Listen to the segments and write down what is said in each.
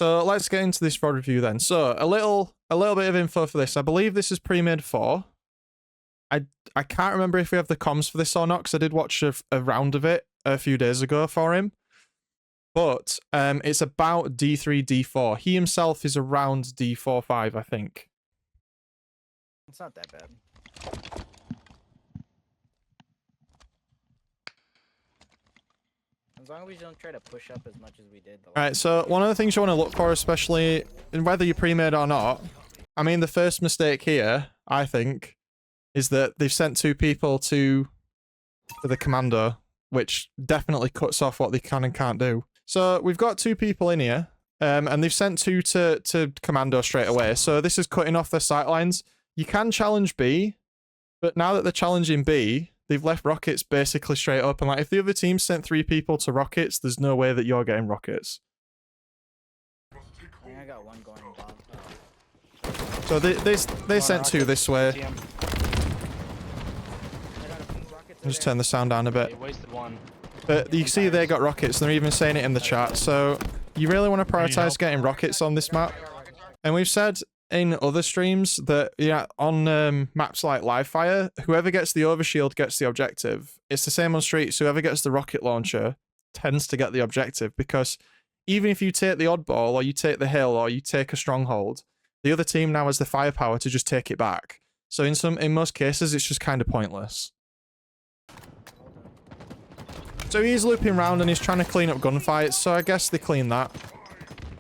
So let's get into this VOD review then. So a little bit of info for this. I believe this is pre-made 4. I can't remember if we have the comms for this or not, because I did watch a round of it a few days ago for him. But it's about D3, D4. He himself is around D4, 5, I think. It's not that bad. As long as we don't try to push up as much as we did. Alright, so one of the things you want to look for, especially in whether you're pre-made or not, I mean, the first mistake here, I think, is that they've sent 2 people to the commando, which definitely cuts off what they can and can't do. So we've got 2 people in here, and they've sent 2 to commando straight away. So this is cutting off their sightlines. You can challenge B, but now that they're challenging B, they've left rockets basically straight up. And like, if the other team sent 3 people to rockets, there's no way that you're getting rockets. I think I got one going bomb. So they sent 2 this way. I'll just turn the sound down a bit. But you see they got rockets, and they're even saying it in the chat. So you really want to prioritize getting rockets on this map. And we've said in other streams that, yeah, on maps like Livefire, whoever gets the overshield gets the objective. It's the same on Streets. Whoever gets the rocket launcher tends to get the objective, because even if you take the oddball, or you take the hill, or you take a stronghold, the other team now has the firepower to just take it back. So in most cases, it's just kind of pointless. So he's looping around and he's trying to clean up gunfights, so I guess they clean that.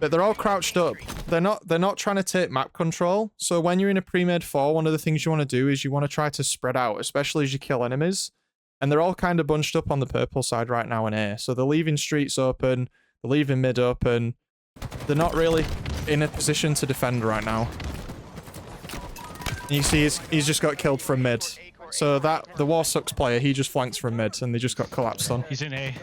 But they're all crouched up. They're not trying to take map control. So when you're in a pre-made 4, one of the things you want to do is you want to try to spread out, especially as you kill enemies. And they're all kind of bunched up on the purple side right now in A. So they're leaving streets open, they're leaving mid open. They're not really in a position to defend right now. And you see he's just got killed from mid. So the War Sucks player, he just flanks from mid and they just got collapsed on. He's in A.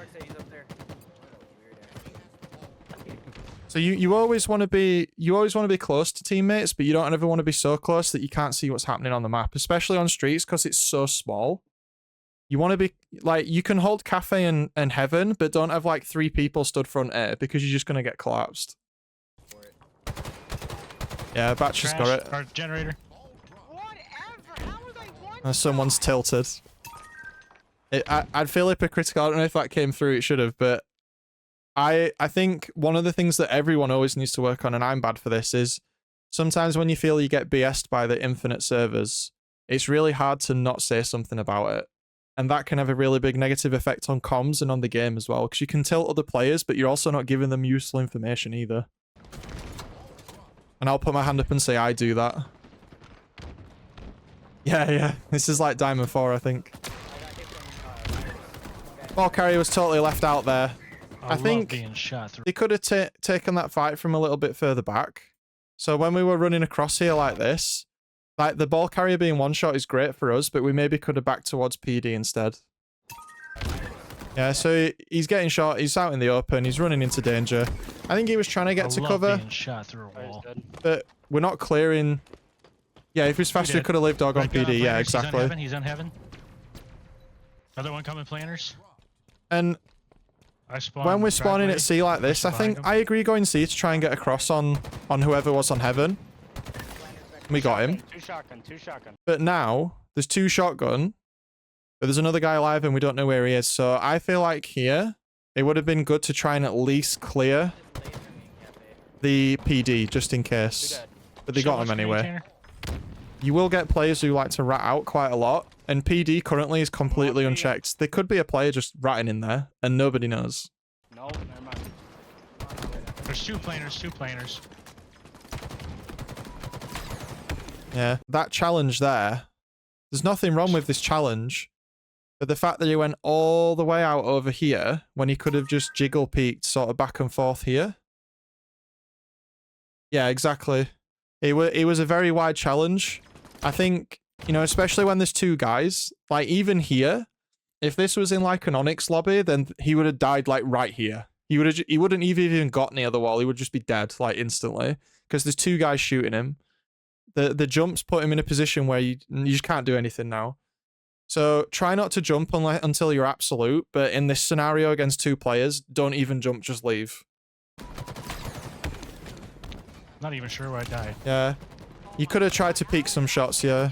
So you always want to be close to teammates, but you don't ever want to be so close that you can't see what's happening on the map, especially on Streets because it's so small. You want to be like, you can hold Cafe and Heaven, but don't have like 3 people stood front A because you're just gonna get collapsed. Yeah, Batch has got it. Our generator. Someone's tilted. I'd feel hypocritical. I don't know if that came through. It should have, but I think one of the things that everyone always needs to work on, and I'm bad for this, is sometimes when you feel you get BS'd by the infinite servers, it's really hard to not say something about it. And that can have a really big negative effect on comms and on the game as well, because you can tilt other players, but you're also not giving them useful information either. And I'll put my hand up and say I do that. Yeah. This is like Diamond 4, I think. Ball carrier was totally left out there. I think being shot through. they could have taken that fight from a little bit further back. So when we were running across here like this, like the ball carrier being one shot is great for us, but we maybe could have backed towards PD instead. Yeah, so he's getting shot. He's out in the open. He's running into danger. I think he was trying to get to cover. Being shot through a wall. But we're not clearing. Yeah, if he was faster, he could have lived dog on PD. Yeah, exactly. He's on Heaven. Another one coming planners. And when we're spawning at C like this, I think I agree going C to try and get across on whoever was on Heaven. We got him. Two shotgun. But now there's 2 shotgun, but there's another guy alive and we don't know where he is. So I feel like here it would have been good to try and at least clear the PD just in case. But they got him anyway. You will get players who like to rat out quite a lot, and PD currently is completely unchecked. There could be a player just ratting in there, and nobody knows. No, never mind. There's two planers. Yeah, that challenge there. There's nothing wrong with this challenge, but the fact that he went all the way out over here when he could have just jiggle peeked sort of back and forth here. Yeah, exactly. It was a very wide challenge. I think, you know, especially when there's 2 guys, like even here, if this was in like an Onyx lobby, then he would have died like right here. He wouldn't even got near the wall. He would just be dead like instantly because there's 2 guys shooting him. The jumps put him in a position where you just can't do anything now. So try not to jump until you're absolute, but in this scenario against 2 players, don't even jump, just leave. Not even sure where I died. Yeah. You could have tried to peek some shots, yeah.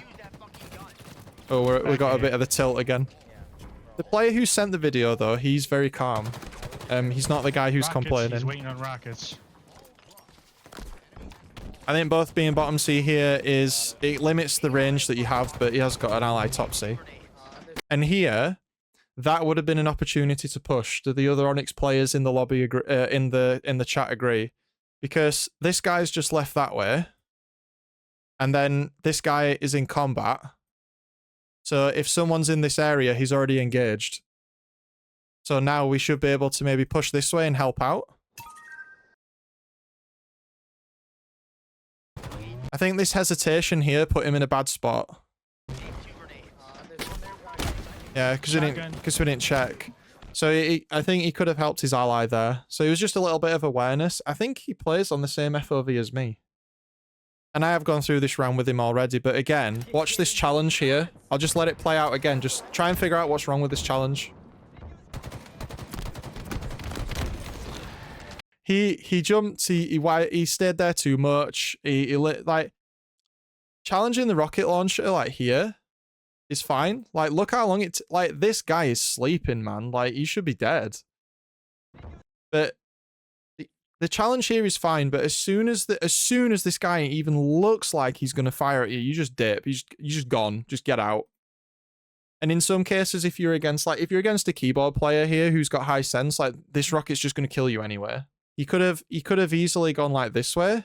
Oh, we got a bit of the tilt again. The player who sent the video, though, he's very calm. He's not the guy who's Rockets, complaining. He's waiting on rockets. I think both being bottom C here is... It limits the range that you have, but he has got an ally top C. And here, that would have been an opportunity to push. Do the other Onyx players in the lobby agree, in the chat agree? Because this guy's just left that way. And then this guy is in combat. So if someone's in this area, he's already engaged. So now we should be able to maybe push this way and help out. I think this hesitation here put him in a bad spot. Yeah, because we didn't check. So I think he could have helped his ally there. So it was just a little bit of awareness. I think he plays on the same FOV as me. And I have gone through this round with him already. But again, watch this challenge here. I'll just let it play out again. Just try and figure out what's wrong with this challenge. He jumped. He stayed there too much. He like challenging the rocket launcher like here is fine. Like look how long it like this guy is sleeping, man. Like he should be dead. But the challenge here is fine. But as soon as this guy even looks like he's gonna fire at you, you just dip. You're just gone. Just get out. And in some cases, if you're against a keyboard player here who's got high sense, like this rocket's just gonna kill you anyway. He could have easily gone like this way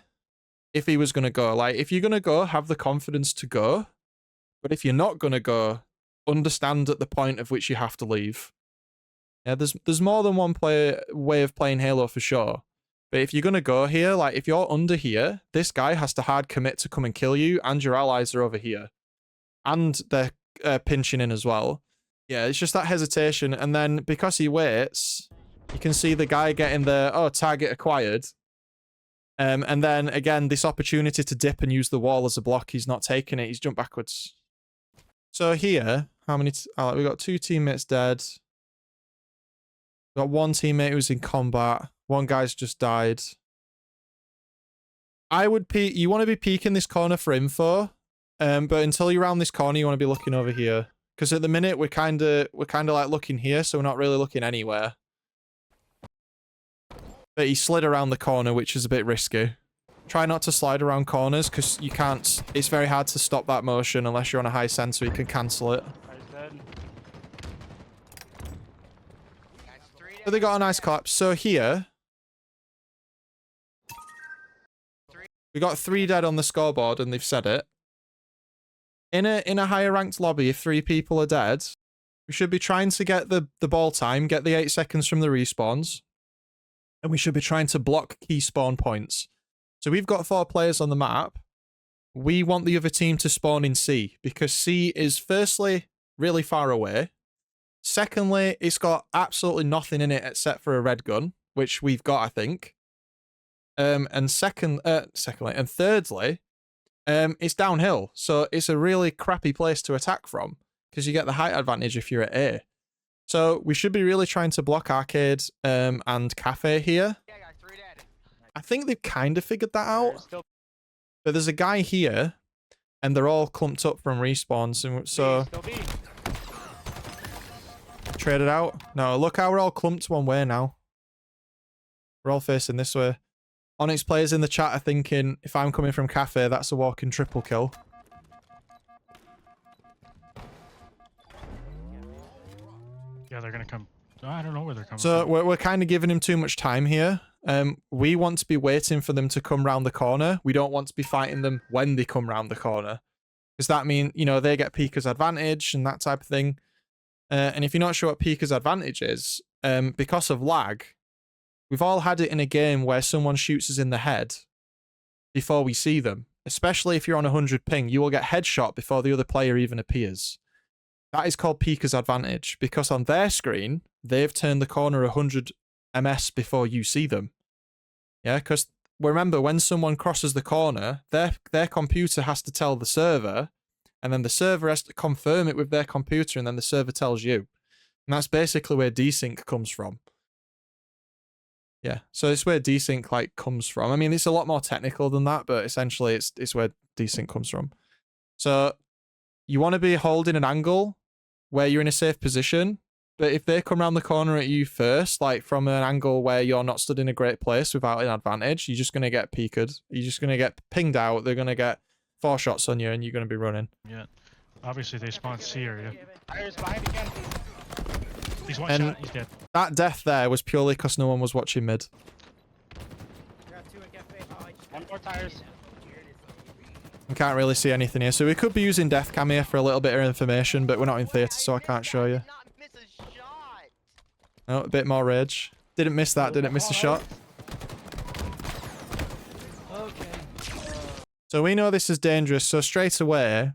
if he was going to go. Like, if you're going to go, have the confidence to go. But if you're not going to go, understand at the point of which you have to leave. Yeah, there's more than one way of playing Halo for sure. But if you're going to go here, like, if you're under here, this guy has to hard commit to come and kill you, and your allies are over here. And they're pinching in as well. Yeah, it's just that hesitation. And then, because he waits... You can see the guy getting the, oh, target acquired. And then, again, this opportunity to dip and use the wall as a block. He's not taking it. He's jumped backwards. So here, how many... we got 2 teammates dead. We got 1 teammate who's in combat. 1 guy's just died. I would peek... You want to be peeking this corner for info. But until you're around this corner, you want to be looking over here. Because at the minute, we're kind of like looking here, so we're not really looking anywhere. But he slid around the corner, which is a bit risky. Try not to slide around corners, because you can't... It's very hard to stop that motion unless you're on a high sensor, you can cancel it. But they got a nice collapse. So here... We got 3 dead on the scoreboard, and they've said it. In a higher ranked lobby, if 3 people are dead, we should be trying to get the ball time, get the 8 seconds from the respawns. And we should be trying to block key spawn points. So we've got 4 players on the map. We want the other team to spawn in C, because C is firstly really far away. Secondly, it's got absolutely nothing in it except for a red gun, which we've got, I think. And thirdly, it's downhill. So it's a really crappy place to attack from, because you get the height advantage if you're at A. So we should be really trying to block Arcade and Cafe here. I think they've kind of figured that out. But there's a guy here, and they're all clumped up from respawns. And so... Traded out? No, look how we're all clumped one way now. We're all facing this way. Onyx players in the chat are thinking, if I'm coming from Cafe, that's a walking triple kill. Yeah, they're gonna come. I don't know where they're coming So from. we're kind of giving him too much time here. We want to be waiting for them to come round the corner. We don't want to be fighting them when they come round the corner. Because that means, you know, they get Pika's advantage and that type of thing. And if you're not sure what Pika's advantage is, because of lag, we've all had it in a game where someone shoots us in the head before we see them. Especially if you're on 100 ping, you will get headshot before the other player even appears. That is called Pika's advantage, because on their screen, they've turned the corner 100 ms before you see them. Yeah, because remember, when someone crosses the corner, their computer has to tell the server, and then the server has to confirm it with their computer, and then the server tells you. And that's basically where desync comes from. Yeah, so it's where desync like comes from. I mean, it's a lot more technical than that, but essentially it's where desync comes from. So you want to be holding an angle where you're in a safe position, but if they come around the corner at you first, like from an angle where you're not stood in a great place without an advantage, you're just going to get peeked. You're just going to get pinged out. They're going to get 4 shots on you and you're going to be running. Yeah. Obviously they spawn C area. Tires behind again. He's one And shot, he's dead. that death there was purely because no one was watching mid. One more tires. I can't really see anything here, so we could be using death cam here for a little bit of information, but we're not in theatre, so I can't show you. Oh, a bit more rage. Didn't miss that, didn't miss a shot. So we know this is dangerous, so straight away,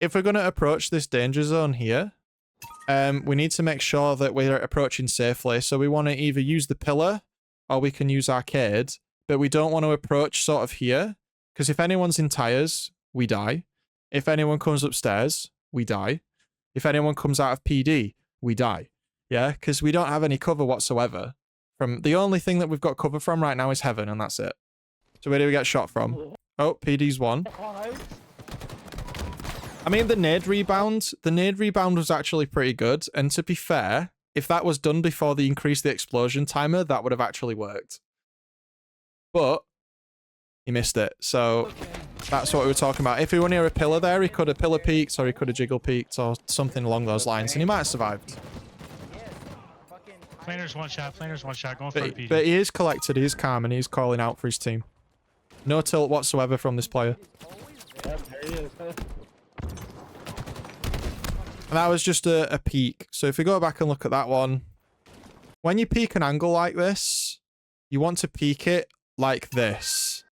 if we're going to approach this danger zone here, we need to make sure that we're approaching safely. So we want to either use the pillar or we can use arcade, but we don't want to approach sort of here, because if anyone's in tires, we die. If anyone comes upstairs, we die. If anyone comes out of PD, we die. Yeah, because we don't have any cover whatsoever. From the only thing that we've got cover from right now is heaven, and that's it. So where do we get shot from? Oh, PD's one. I mean, the nade rebound was actually pretty good. And to be fair, if that was done before they increased the explosion timer, that would have actually worked. But he missed it. So that's what we were talking about. If he were near a pillar there, he could have pillar peeked or he could have jiggle peeked or something along those lines. And he might have survived. Planer's one shot, going for the PD. But he is collected, he is calm, and he's calling out for his team. No tilt whatsoever from this player. Yep, there he is. And that was just a peek. So if we go back and look at that one, when you peek an angle like this, you want to peek it like this.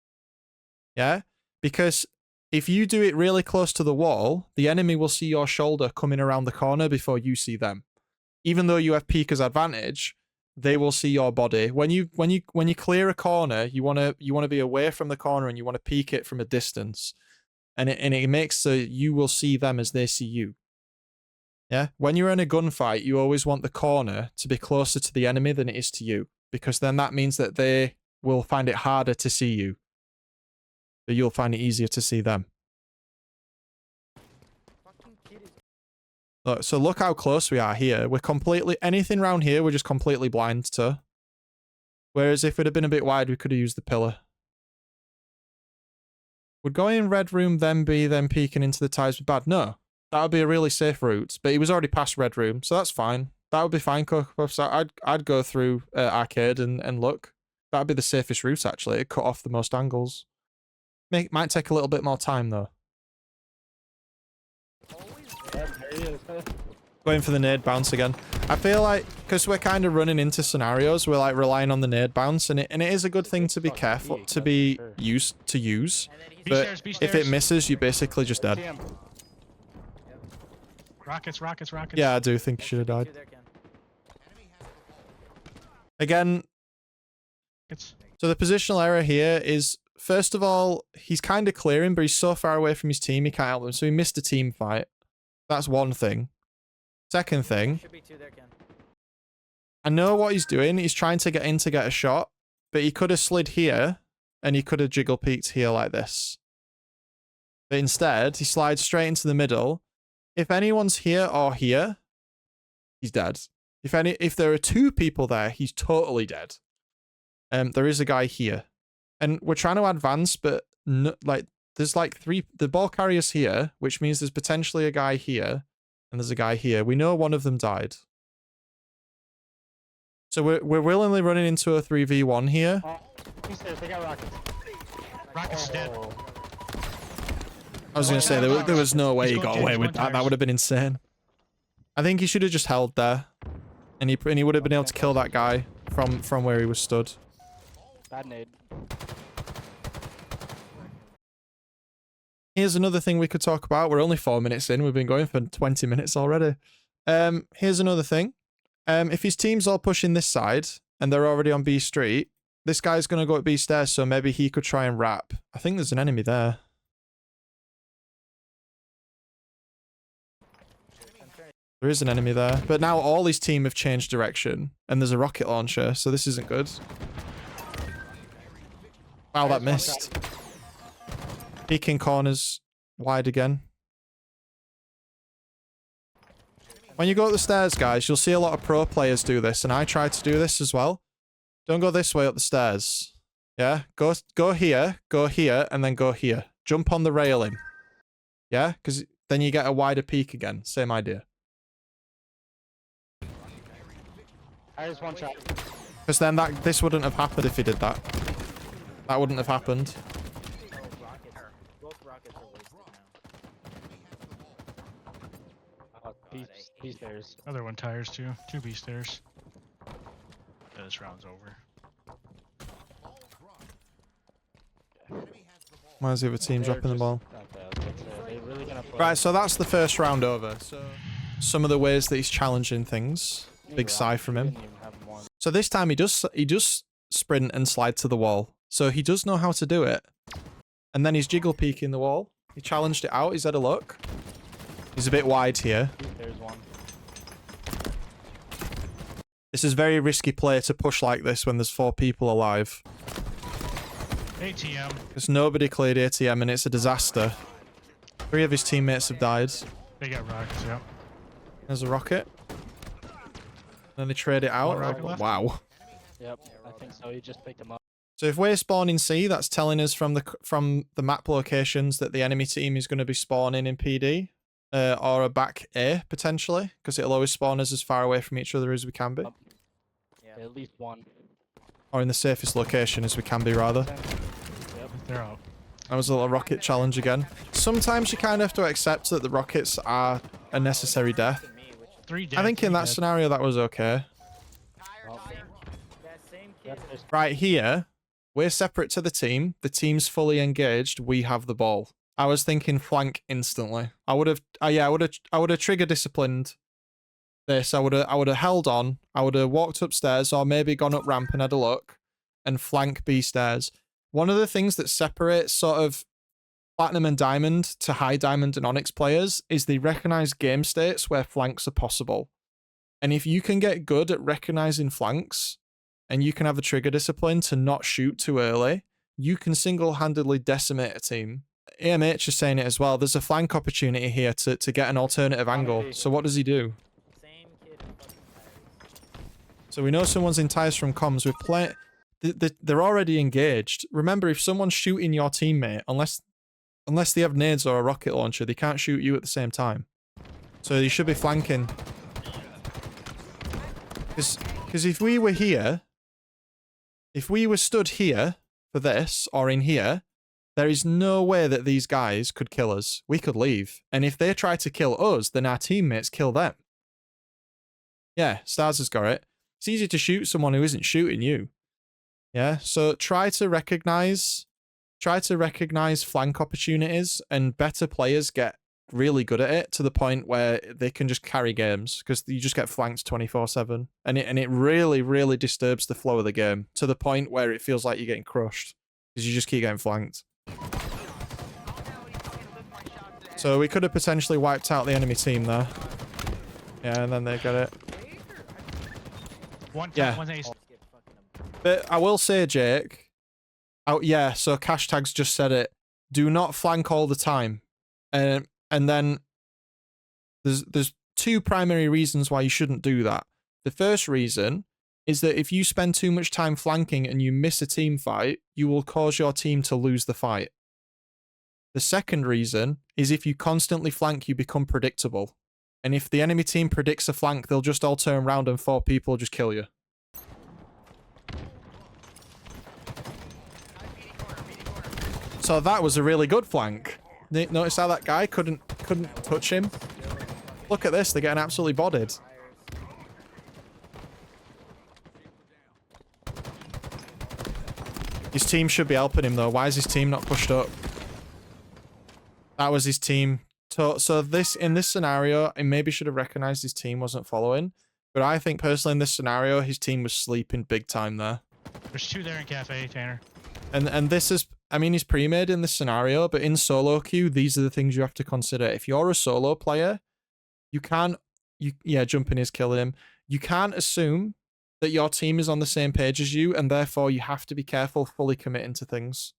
Yeah? Because if you do it really close to the wall, the enemy will see your shoulder coming around the corner before you see them. Even though you have peeker's advantage, they will see your body. When you clear a corner, you want to be away from the corner and you want to peek it from a distance. And it makes so you will see them as they see you. Yeah? When you're in a gunfight, you always want the corner to be closer to the enemy than it is to you, because then that means that they will find it harder to see you. But you'll find it easier to see them. Look, so look how close we are here. We're completely, anything around here, we're just completely blind to. Whereas if it had been a bit wide, we could have used the pillar. Would going in red room then be them peeking into the tires be bad? No. That would be a really safe route. But he was already past red room, so that's fine. That would be fine, Cook. I'd go through arcade and look. That would be the safest route, actually. It'd cut off the most angles. Might take a little bit more time, though. Going for the nade bounce again. I feel like, because we're kind of running into scenarios, we're like relying on the nade bounce, and it is a good thing to be careful, to be used to use. But if it misses, you're basically just dead. Rockets. Yeah, I do think you should have died. Again, so the positional error here is, first of all, he's kind of clearing, but he's so far away from his team, he can't help them. So he missed a team fight. That's one thing. Second thing, I know what he's doing. He's trying to get in to get a shot, but he could have slid here and he could have jiggle peeked here like this. But instead, he slides straight into the middle. If anyone's here or here, he's dead. If there are 2 people there, he's totally dead. There is a guy here. And we're trying to advance, but no, like there's like 3, the ball carrier's here, which means there's potentially a guy here, and there's a guy here. We know one of them died. So we're willingly running into a 3v1 here. They got rockets. Rockets is dead. I was going to say, there was no way he got away with that. That would have been insane. I think he should have just held there. And he would have been able to kill that guy from where he was stood. Bad nade. Here's another thing we could talk about. We're only 4 minutes in. We've been going for 20 minutes already. Here's another thing. If his team's all pushing this side and they're already on B Street, this guy's going to go up B stairs, so maybe he could try and wrap. I think there's an enemy there. There is an enemy there. But now all his team have changed direction. And there's a rocket launcher, so this isn't good. Wow, that missed. Peeking corners wide again. When you go up the stairs, guys, you'll see a lot of pro players do this, and I tried to do this as well. Don't go this way up the stairs. Yeah? Go here, and then go here. Jump on the railing. Yeah? Because then you get a wider peak again. Same idea. Tires one shot. Because then this wouldn't have happened if he did that. That wouldn't have happened. Both rockets are wasted now. B stairs. Other one tires too. 2 B stairs. Yeah, this round's over. Why is the other team dropping the ball? They're really gonna play. Right, so that's the first round over. So some of the ways that he's challenging things. Big sigh from him. So this time he does sprint and slide to the wall. So he does know how to do it. And then he's jiggle peeking the wall. He challenged it out. He's had a look. He's a bit wide here. There's one. This is very risky play to push like this when there's 4 people alive. ATM. Because nobody cleared ATM and it's a disaster. 3 of his teammates have died. They got rockets, yeah. There's a rocket. Then they trade it out. One rocket left? Wow. Yep, I think so. He just picked him up. So if we're spawning C, that's telling us from the map locations that the enemy team is going to be spawning in PD. Or a back A, potentially. Because it'll always spawn us as far away from each other as we can be. Yeah, at least one. Or in the safest location as we can be, rather. Yep, They're out. That was a little rocket challenge again. Sometimes you kind of have to accept that the rockets are a necessary death. 3 dead. I think in 3 that dead. scenario that was okay. Well, That same kid. yep, there's Right here, we're separate to the team. The team's fully engaged. We have the ball. I was thinking flank instantly. I would have, I would have trigger disciplined this. I would have held on. I would have walked upstairs or maybe gone up ramp and had a look and flank B stairs. One of the things that separates sort of Platinum and Diamond to High Diamond and Onyx players is they recognize game states where flanks are possible. And if you can get good at recognizing flanks and you can have the trigger discipline to not shoot too early, you can single-handedly decimate a team. AMH is saying it as well. There's a flank opportunity here to get an alternative angle. So what does he do? Same kid in fucking tires. So we know someone's in tires from comms. We're playing. They're already engaged. Remember, if someone's shooting your teammate, unless they have nades or a rocket launcher, they can't shoot you at the same time. So you should be flanking. Because if we were here, if we were stood here for this or in here, there is no way that these guys could kill us. We could leave. And if they try to kill us, then our teammates kill them. Yeah, Stars has got it. It's easy to shoot someone who isn't shooting you. Yeah, so try to recognize flank opportunities, and better players get really good at it to the point where they can just carry games because you just get flanked 24/7, and it really, really disturbs the flow of the game to the point where it feels like you're getting crushed because you just keep getting flanked. So we could have potentially wiped out the enemy team there. Yeah, and then they got it. One Yeah. one ace. But I will say, Jake, oh yeah, so Cashtag's just said it. Do not flank all the time. And then there's 2 primary reasons why you shouldn't do that. The first reason is that if you spend too much time flanking and you miss a team fight, you will cause your team to lose the fight. The second reason is if you constantly flank, you become predictable. And if the enemy team predicts a flank, they'll just all turn around and 4 people just kill you. So that was a really good flank. Notice how that guy couldn't touch him? Look at this, they're getting absolutely bodied. His team should be helping him though. Why is his team not pushed up? That was his team. So this, in this scenario, he maybe should have recognized his team wasn't following. But I think personally in this scenario, his team was sleeping big time there. There's 2 there in cafe, Tanner. And this is, I mean, he's pre-made in this scenario, but in solo queue, these are the things you have to consider. If you're a solo player, you can't jumping is killing him. You can't assume that your team is on the same page as you, and therefore you have to be careful fully committing to things.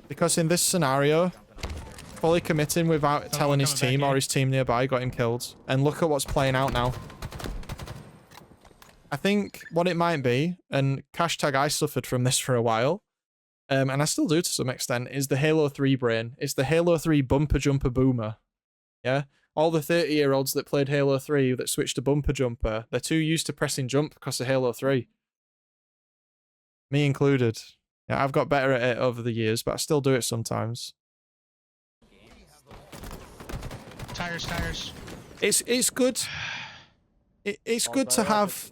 Because in this scenario, fully committing without telling his team or his team nearby got him killed. And look at what's playing out now. I think what it might be, and hashtag I suffered from this for a while, and I still do to some extent, is the Halo 3 brain. It's the Halo 3 bumper jumper boomer. Yeah? All the 30-year-olds that played Halo 3 that switched to bumper jumper, they're too used to pressing jump because of Halo 3. Me included. Yeah, I've got better at it over the years, but I still do it sometimes. Tires. It's good. It's good to have.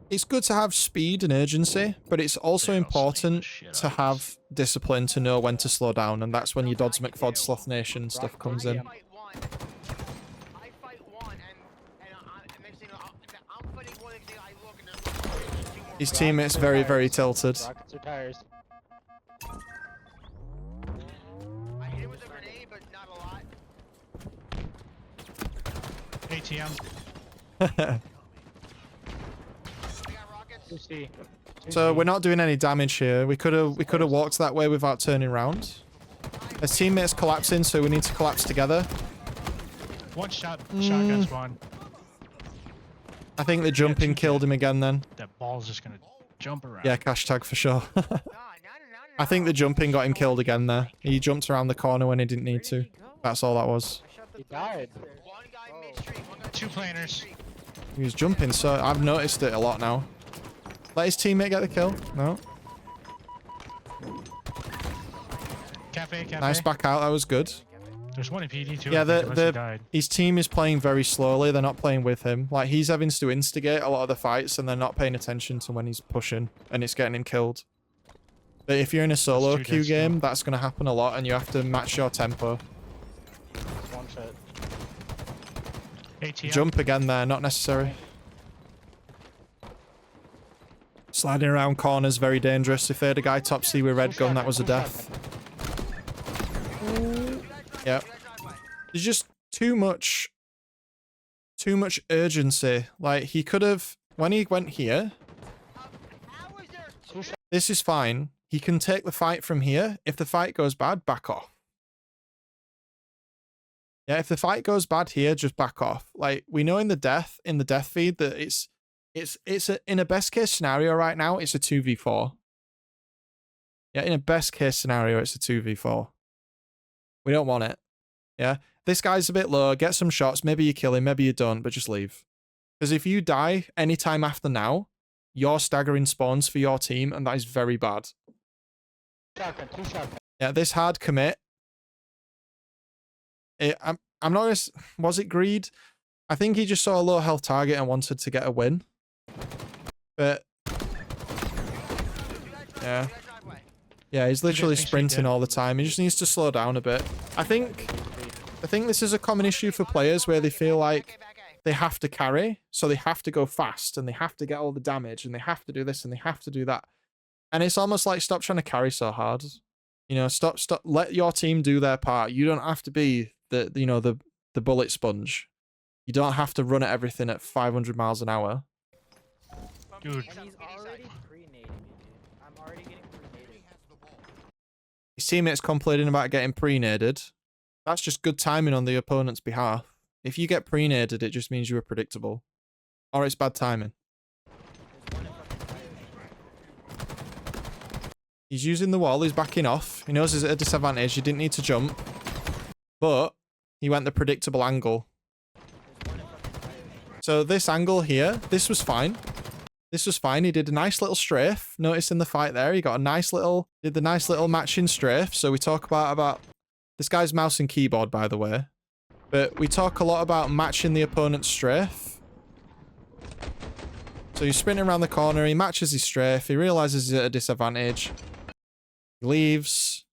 It's good to have speed and urgency, but it's also important to have discipline to know when to slow down, and that's when your Dodds McFod Sloth Nation stuff comes in. His teammate's very, very tilted. Rockets or tires. I hit him with a grenade, but not a lot. ATM. So we're not doing any damage here. We could have walked that way without turning around. His teammate's collapsing, so we need to collapse together. One shotgun spawn. I think the jumping killed him again then. That ball's just gonna jump around. Yeah, hashtag for sure. I think the jumping got him killed again there. He jumped around the corner when he didn't need to. That's all that was. He died. One guy midstream, one guy Two planers. He was jumping, so I've noticed it a lot now. Let his teammate get the kill. No. Cafe. Nice back out. That was good. There's one in PD too. Yeah, his team is playing very slowly. They're not playing with him. Like, he's having to instigate a lot of the fights, and they're not paying attention to when he's pushing, and it's getting him killed. But if you're in a solo queue game, that's going to happen a lot, and you have to match your tempo. One shot. ATM. Jump again there, not necessary. Sliding around corners, very dangerous. If they had a guy top C with red gun, that was a death. Yep. There's just too much urgency. Like, he could have, when he went here, this is fine. He can take the fight from here. If the fight goes bad, back off. Yeah, if the fight goes bad here, just back off. Like, we know in the death feed that in a best case scenario right now, it's a 2v4. Yeah, in a best case scenario, it's a 2v4. We don't want it. Yeah, this guy's a bit low. Get some shots. Maybe you kill him. Maybe you don't, but just leave. Because if you die anytime after now, you're staggering spawns for your team, and that is very bad. Shotgun, two shotgun. Yeah, this hard commit. I'm not gonna. Was it greed? I think he just saw a low health target and wanted to get a win. But yeah. Yeah, he's literally sprinting all the time. He just needs to slow down a bit. I think this is a common issue for players where they feel like they have to carry, so they have to go fast and they have to get all the damage and they have to do this and they have to do that. And it's almost like, stop trying to carry so hard. You know, stop. Let your team do their part. You don't have to be the bullet sponge. You don't have to run at everything at 500 miles an hour. Dude. And he's already pre-nading me, dude. I'm already getting pre-naded. His teammates complaining about getting pre-naded. That's just good timing on the opponent's behalf. If you get pre-naded, it just means you were predictable. Or it's bad timing. He's using the wall, he's backing off. He knows he's at a disadvantage, he didn't need to jump. But he went the predictable angle. So this angle here, this was fine. This was fine. He did a nice little strafe. Notice in the fight there, he got a nice little, did the nice little matching strafe. So we talk about this guy's mouse and keyboard, by the way. But we talk a lot about matching the opponent's strafe. So he's sprinting around the corner. He matches his strafe. He realizes he's at a disadvantage. He leaves.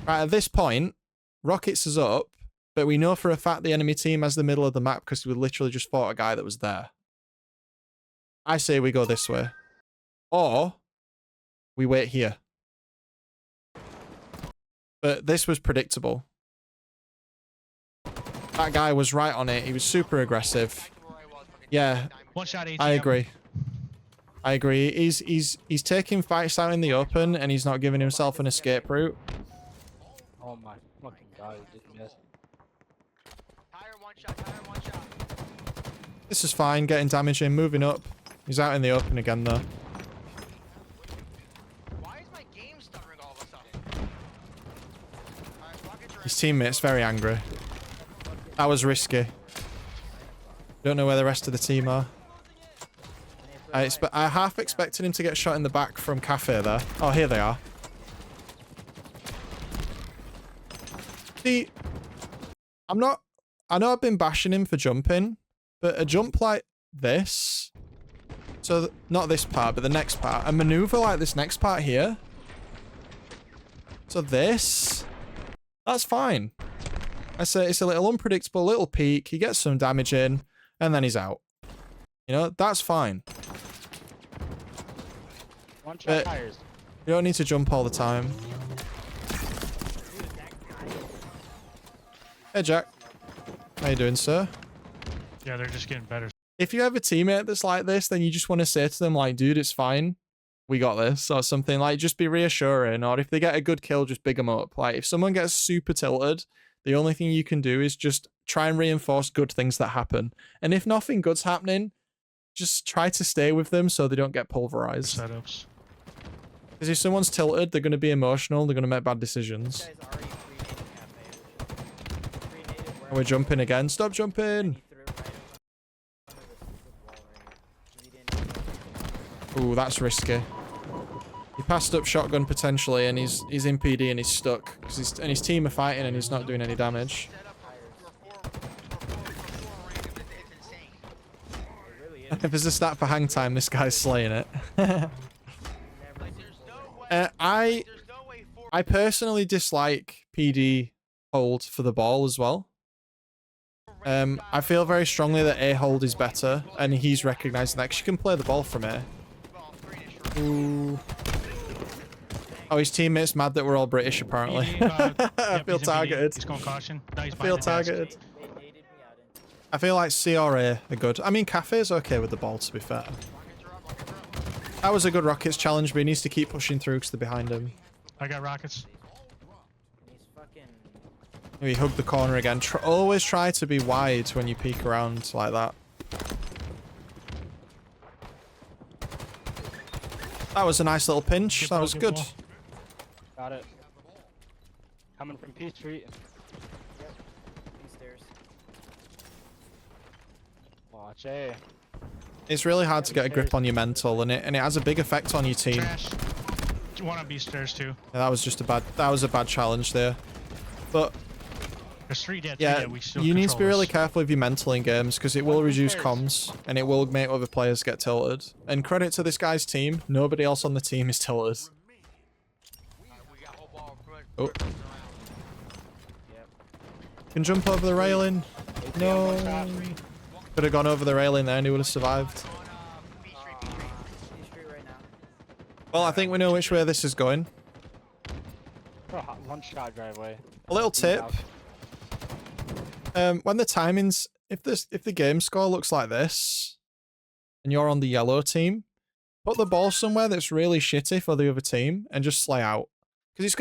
Right, at this point, Rockets is up. But we know for a fact the enemy team has the middle of the map because we literally just fought a guy that was there. I say we go this way. Or we wait here. But this was predictable. That guy was right on it. He was super aggressive. Yeah, One shot ATM. I agree. I agree. He's taking fights out in the open and he's not giving himself an escape route. Oh my fucking god, he didn't miss. Tire one shot, tire one shot. This is fine. Getting damage in, moving up. He's out in the open again though. Why is my game stuttering all of a sudden? Alright, rockets are His teammate's very angry. That was risky. Don't know where the rest of the team are. I half expected him to get shot in the back from Cafe there. Oh, here they are. See, I know I've been bashing him for jumping, but a jump like this, so not this part, but the next part, a maneuver like this next part here, so this, that's fine. I say it's a little unpredictable, little peak, he gets some damage in, and then he's out. You know, that's fine. One shot But tires. you don't need to jump all the time. Hey, Jack. How you doing, sir? Yeah, they're just getting better. If you have a teammate that's like this, then you just want to say to them, like, dude, it's fine. We got this. Or something. Like, just be reassuring. Or if they get a good kill, just big them up. Like, if someone gets super tilted, the only thing you can do is just try and reinforce good things that happen. And if nothing good's happening, just try to stay with them so they don't get pulverized. Setups. Because if someone's tilted, they're going to be emotional. They're going to make bad decisions. This guy's already pre-nated cafe, which is pre-nated where And we're jumping again. Stop jumping. he threw it right in front of this wall right here. Ooh, that's risky. He passed up shotgun potentially, and he's in PD and he's stuck. And his team are fighting and he's not doing any damage. set up for range. It's insane. It really is. If there's a stat for hang time, this guy's slaying it. Like, there's no way. I There's no way for. I personally dislike PD hold for the ball as well. I feel very strongly that A hold is better, and he's recognizing that 'cause you can play the ball from A. Ooh. Oh, his teammate's mad that we're all British, apparently. I feel targeted. He's going caution. No, he's I feel behind the desk. targeted. They naded me out into I feel like C or A are good. I mean, Cafe's okay with the ball, to be fair. That was a good Rockets challenge, but he needs to keep pushing through because they're behind him. I got rockets. He's fucking. Maybe hug the corner again. Always try to be wide when you peek around like that. That was a nice little pinch. Get That ball, was get good. ball. Got it. Coming from P Street. These stairs. Watch A. It's really hard to get a grip on your mental, and it has a big effect on your team. Yeah, Trash. One on B stairs too. that was just a bad challenge there. But There's three dead. yeah, Three dead. We still you need to be control really this. careful with your mental in games because it will reduce comms and it will make other players get tilted. And credit to this guy's team, nobody else on the team is tilted. We got whole ball. Oh. Yep. Can jump over the railing. No. One shot. Could have gone over the railing there and he would have survived. On B Street, B Street. These street right now. Well, I think we know which way this is going. Oh, one shot driveway. A little tip. When the timings, if the game score looks like this, and you're on the yellow team, put the ball somewhere that's really shitty for the other team and just slay out. Because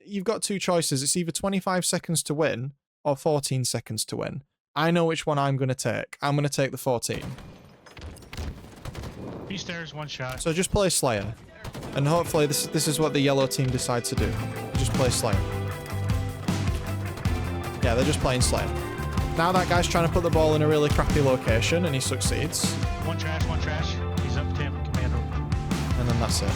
you've got two choices. It's either 25 seconds to win or 14 seconds to win. I know which one I'm going to take. I'm going to take the 14. B stairs, one shot. So just play Slayer. And hopefully this is what the yellow team decide to do. Just play Slayer. Yeah, they're just playing Slayer. Now that guy's trying to put the ball in a really crappy location and he succeeds. One trash, one trash. He's up 10 commando. And then that's it.